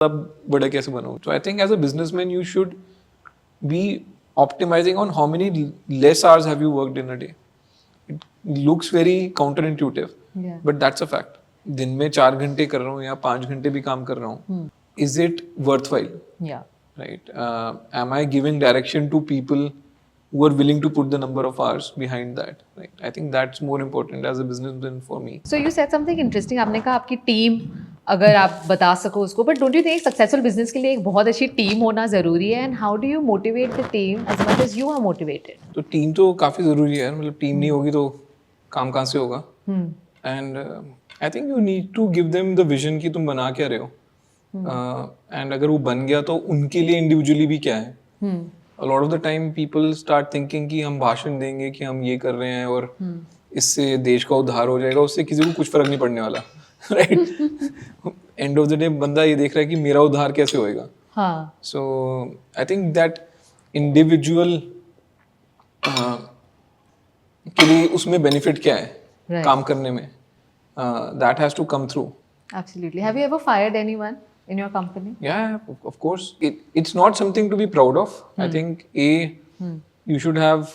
अब बड़ा कैसे बनाऊं. So I think as a businessman you should be optimizing on how many less hours have you worked in a day. It looks very counterintuitive, but that's a fact. दिन में 4 घंटे कर रहा हूँ या 5 घंटे भी काम कर रहा हूँ. Is it worthwhile? Yeah. Right? Am I giving direction to people who are willing to put the number of hours behind that? Right? I think that's more important as a businessman for me. So you said something interesting. आपने कहा आपकी team अगर आप बता सको उसको, but don't you think successful business के लिए एक बहुत अच्छी टीम होना जरूरी है? And how do you motivate the team as much as you are motivated? तो टीम तो काफी जरूरी है. मतलब टीम नहीं होगी तो काम कहाँ से होगा? And I think you need to give them the vision कि तुम बना क्या रहे हो. एंड अगर वो बन गया तो उनके लिए इंडिविजुअली भी क्या है. A lot of the time people start thinking कि हम भाषण देंगे कि हम ये कर रहे हैं और इससे देश का उद्धार हो जाएगा. उससे किसी को कुछ फर्क नहीं पड़ने वाला. Right. End of the day बंदा ये देख रहा है कि मेरा उद्धार कैसे होएगा. सो आई थिंक दैट इंडिविजुअल के लिए उसमें बेनिफिट क्या है काम करने में. That has to come through. Absolutely. Have you ever fired anyone in your company? Yeah, of course. It's not something to be proud of. I think you should have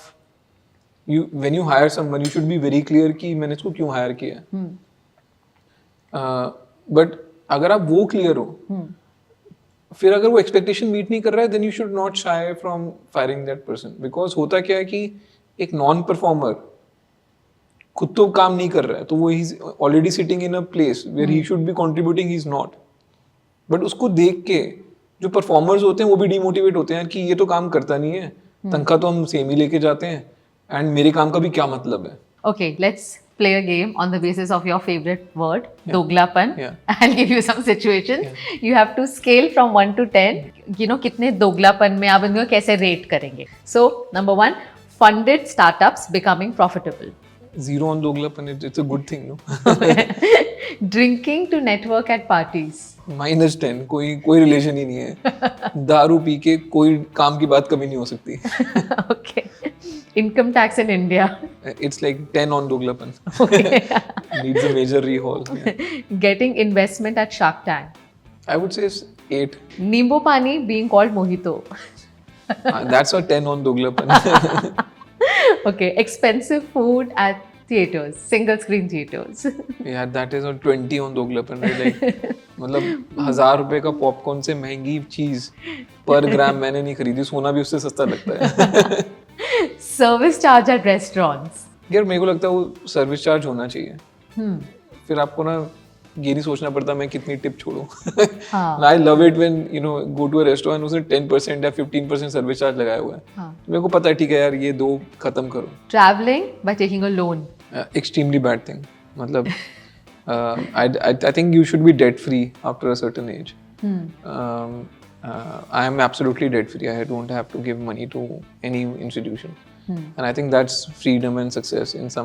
when you hire someone, you should be very clear कि मैंने इसको क्यों hire किया. But अगर आप वो clear हो, फिर अगर वो expectation meet नहीं कर रहा है, then you should not shy from firing that person. Because होता क्या है कि एक non-performer खुद तो काम नहीं कर रहा है, तो वो he's already sitting in a place where he should be contributing, he's not. But उसको देख के जो परफॉर्मर्स होते हैं वो भी डिमोटिवेट होते हैं कि ये तो काम करता नहीं है, तनख्वाह तो हम सेम ही लेके जाते हैं, एंड मेरे काम का भी क्या मतलब है. Okay, let's play a game on the basis of your favorite word, दोगलापन. I'll give you some situations. You have to scale from 1 to 10. You know कितने दोगलापन में आप इनको कैसे रेट करेंगे. So number 1, funded startups becoming profitable. 0 on दोगलापन. It's a good thing, no? Drinking to network at parties. -10. कोई relation ही नहीं है. दारू पी के कोई काम की बात कभी नहीं हो सकती. Okay. Income tax in India. It's like 10 on दोगलापन. Needs a major rehaul. Getting investment at Shark Tank. I would say 8. नींबू पानी being called mojito. That's a 10 on दोगलापन. Okay, expensive food at theaters, single screen theaters. Yeah, that is a 20 on दोगलापन. Like मतलब 1000 रुपए का popcorn से महंगी चीज पर ग्राम मैंने नहीं खरीदी. सोना भी उससे सस्ता लगता है. Service charge at restaurants. यार मेरे को लगता है वो सर्विस चार्ज होना चाहिए. फिर आपको ना ये नहीं सोचना पड़ता मैं कितनी tip छोड़ूं. I love it when you know go to a restaurant उसने 10% या 15% सर्विस चार्ज लगाया हुआ है. मेरे को पता है ठीक है यार ये 2 खत्म करो. Traveling by taking a loan. Extremely bad thing. मतलब I think you should be debt free after a certain age. I am absolutely debt free. I don't have to give money to any institution. And I think that's freedom and success in some